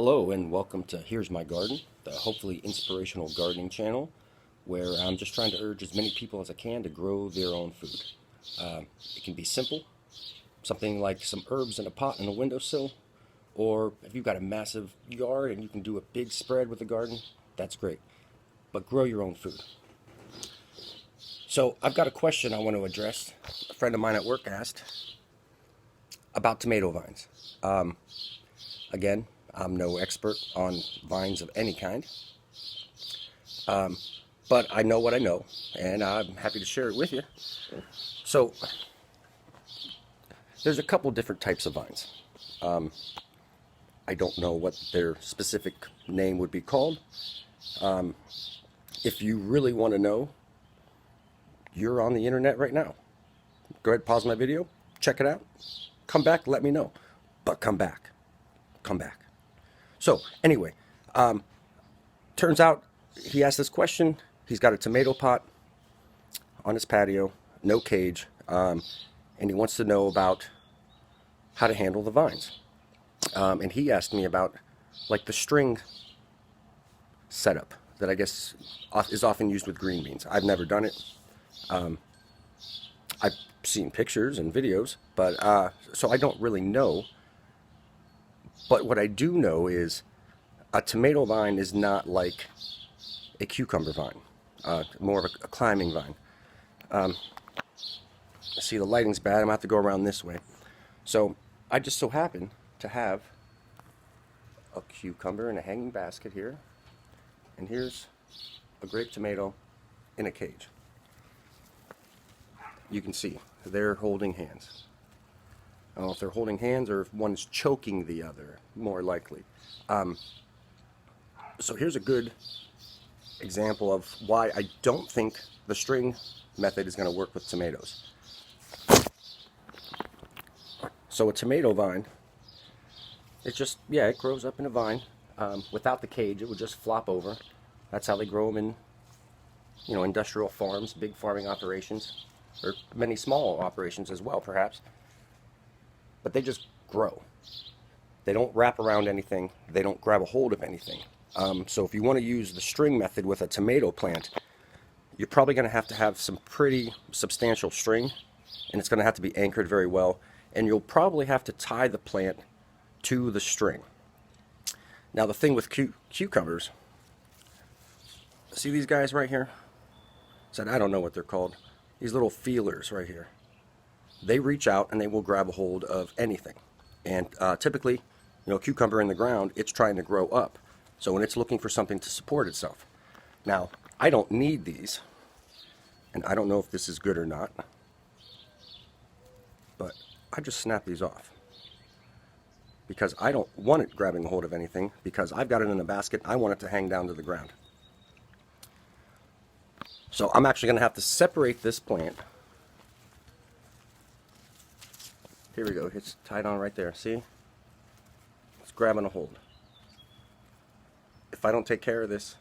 Hello and welcome to Here's My Garden, the hopefully inspirational gardening channel where I'm just trying to urge as many people as I can to grow their own food. It can be simple, something like some herbs in a pot in a windowsill, or if you've got a massive yard and you can do a big spread with the garden, that's great. But grow your own food. So I've got a question I want to address. A friend of mine at work asked about tomato vines. Again, I'm no expert on vines of any kind, but I know what I know, and I'm happy to share it with you. So, there's a couple different types of vines. I don't know what their specific name would be called. If you really want to know, you're on the internet right now. Go ahead, pause my video, check it out, come back, let me know. But come back. Come back. So, anyway, turns out he asked this question. He's got a tomato pot on his patio, no cage, and he wants to know about how to handle the vines. And he asked me about, like, the string setup that I guess is often used with green beans. I've never done it. I've seen pictures and videos, but so I don't really know. But what I do know is a tomato vine is not like a cucumber vine, more of a climbing vine. See, the lighting's bad. I'm going to have to go around this way. So I just so happen to have a cucumber in a hanging basket here. And here's a grape tomato in a cage. You can see they're holding hands. I don't know if they're holding hands or if one's choking the other, more likely. So here's a good example of why I don't think the string method is going to work with tomatoes. So a tomato vine, it's just, yeah, it grows up in a vine. Without the cage, it would just flop over. That's how they grow them in, industrial farms, big farming operations, or many small operations as well, perhaps. But they just grow. They don't wrap around anything. They don't grab a hold of anything. So if you want to use the string method with a tomato plant, you're probably going to have some pretty substantial string, and it's going to have to be anchored very well, and you'll probably have to tie the plant to the string. Now the thing with cucumbers, see these guys right here? I don't know what they're called. These little feelers right here. They reach out and they will grab a hold of anything. And typically, cucumber in the ground, it's trying to grow up. So when it's looking for something to support itself. Now, I don't need these, and I don't know if this is good or not, but I just snap these off. Because I don't want it grabbing a hold of anything, because I've got it in a basket, I want it to hang down to the ground. So I'm actually going to have to separate this plant. Here we go, it's tied on right there, see? It's grabbing a hold. If I don't take care of this,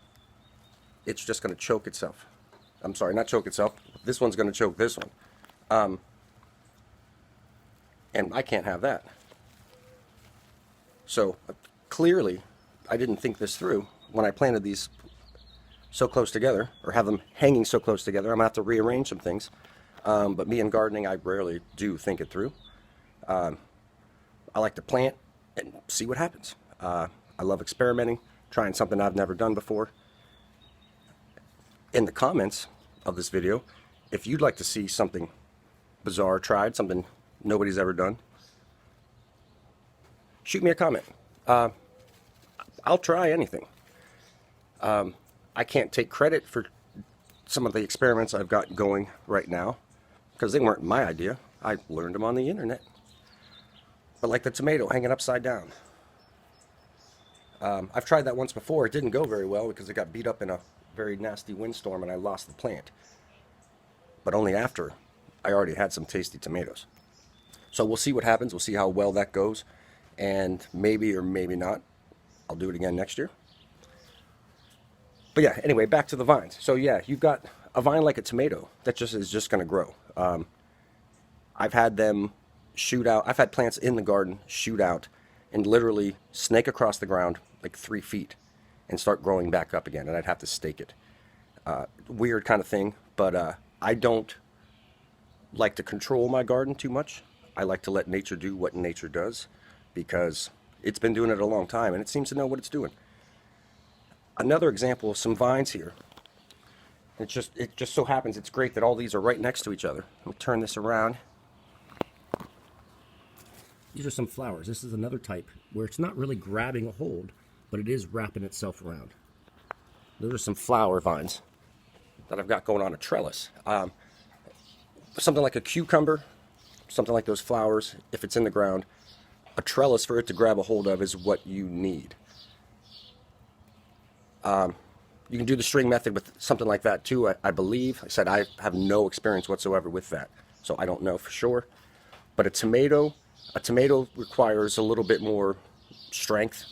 it's just going to choke itself. I'm sorry, not choke itself. This one's going to choke this one. And I can't have that. So clearly, I didn't think this through when I planted these so close together, or have them hanging so close together. I'm going to have to rearrange some things. But me in gardening, I rarely do think it through. I like to plant and see what happens. I love experimenting, trying something I've never done before. In the comments of this video, if you'd like to see something bizarre tried, something nobody's ever done, shoot me a comment. I'll try anything. I can't take credit for some of the experiments I've got going right now because they weren't my idea. I learned them on the internet. But like the tomato hanging upside down. I've tried that once before. It didn't go very well because it got beat up in a very nasty windstorm and I lost the plant. But only after I already had some tasty tomatoes. So we'll see what happens. We'll see how well that goes. And maybe or maybe not, I'll do it again next year. But yeah, anyway, back to the vines. So yeah, you've got a vine like a tomato that is just going to grow. I've had them shoot out. I've had plants in the garden shoot out and literally snake across the ground like 3 feet and start growing back up again, and I'd have to stake it. Weird kind of thing, but I don't like to control my garden too much. I like to let nature do what nature does because it's been doing it a long time and it seems to know what it's doing. Another example of some vines here. It just so happens it's great that all these are right next to each other. Let me turn this around. These are some flowers. This is another type where it's not really grabbing a hold, but it is wrapping itself around. Those are some flower vines that I've got going on a trellis. Something like a cucumber, something like those flowers, if it's in the ground, a trellis for it to grab a hold of is what you need. You can do the string method with something like that too, I believe. I said I have no experience whatsoever with that, so I don't know for sure. But a tomato requires a little bit more strength.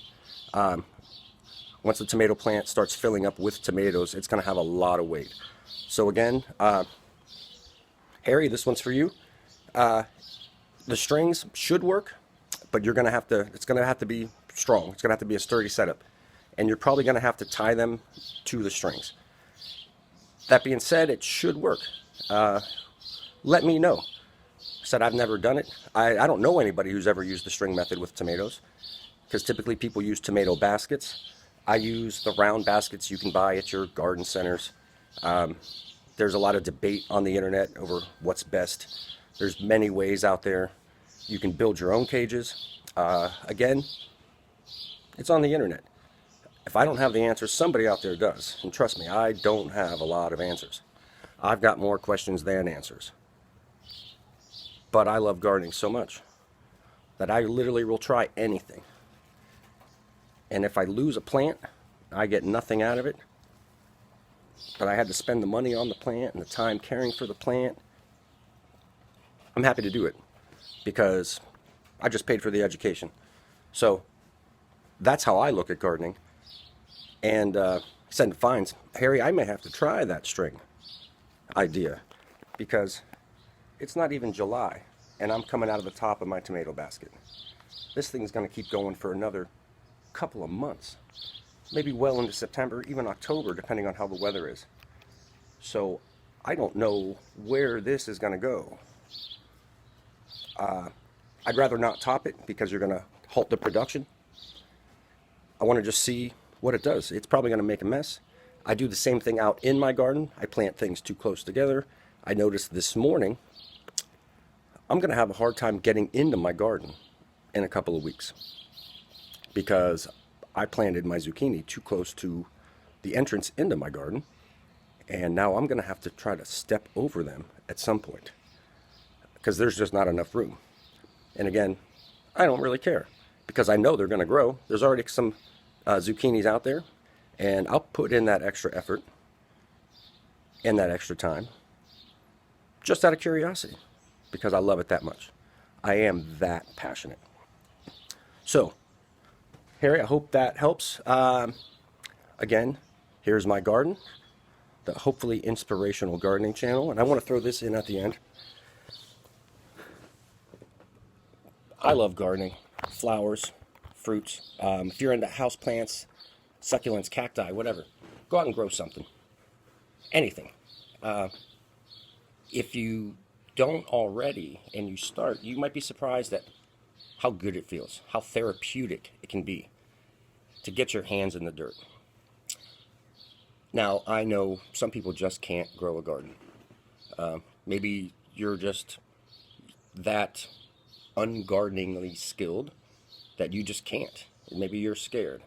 Once the tomato plant starts filling up with tomatoes, it's going to have a lot of weight. So again, Harry, this one's for you. The strings should work, but it's going to have to be strong. It's going to have to be a sturdy setup. And you're probably going to have to tie them to the strings. That being said, it should work. Let me know. I said I've never done it. I don't know anybody who's ever used the string method with tomatoes, because typically people use tomato baskets. I use the round baskets you can buy at your garden centers. There's a lot of debate on the internet over what's best. There's many ways out there. You can build your own cages. Again, it's on the internet. If I don't have the answers, somebody out there does. And trust me, I don't have a lot of answers. I've got more questions than answers. But I love gardening so much that I literally will try anything. And if I lose a plant, I get nothing out of it. But I had to spend the money on the plant and the time caring for the plant. I'm happy to do it because I just paid for the education. So that's how I look at gardening. And said to Fines, Harry, I may have to try that string idea because it's not even July and I'm coming out of the top of my tomato basket. This thing's going to keep going for another couple of months, maybe well into September, even October, depending on how the weather is. So I don't know where this is going to go. I'd rather not top it because you're going to halt the production. I want to just see what it does. It's probably going to make a mess. I do the same thing out in my garden. I plant things too close together. I noticed this morning I'm going to have a hard time getting into my garden in a couple of weeks because I planted my zucchini too close to the entrance into my garden, and now I'm going to have to try to step over them at some point because there's just not enough room. And again, I don't really care because I know they're going to grow. There's already some zucchinis out there, and I'll put in that extra effort and that extra time just out of curiosity because I love it that much. I am that passionate. So, Harry, I hope that helps. Again, here's my garden, the hopefully inspirational gardening channel, and I want to throw this in at the end. I love gardening, flowers, fruits. If you're into houseplants, succulents, cacti, whatever, go out and grow something. Anything. If you don't already and you start, you might be surprised at how good it feels, how therapeutic it can be to get your hands in the dirt. Now, I know some people just can't grow a garden. Maybe you're just that ungardeningly skilled that you just can't. Maybe you're scared.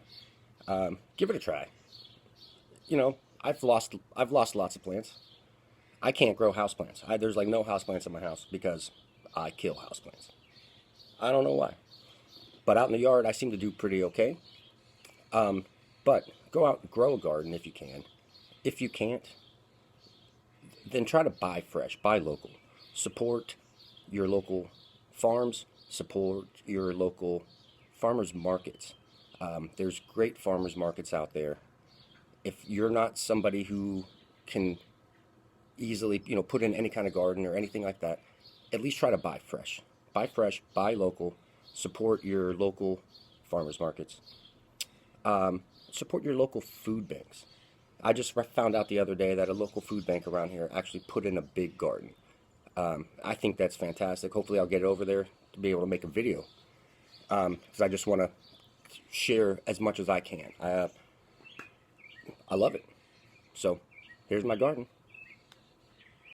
Give it a try. You know, I've lost lots of plants. I can't grow houseplants. There's like no houseplants in my house because I kill houseplants. I don't know why. But out in the yard, I seem to do pretty okay. But go out and grow a garden if you can. If you can't, then try to buy fresh, buy local. Support your local farms, support your local farmers markets. There's great farmers markets out there. If you're not somebody who can easily, put in any kind of garden or anything like that, at least try to buy fresh. Buy fresh, buy local, Support your local farmers markets. Support your local food banks. I just found out the other day that a local food bank around here actually put in a big garden. I think that's fantastic. Hopefully I'll get it over there to be able to make a video. Because I just want to share as much as I can. I love it. So, here's my garden.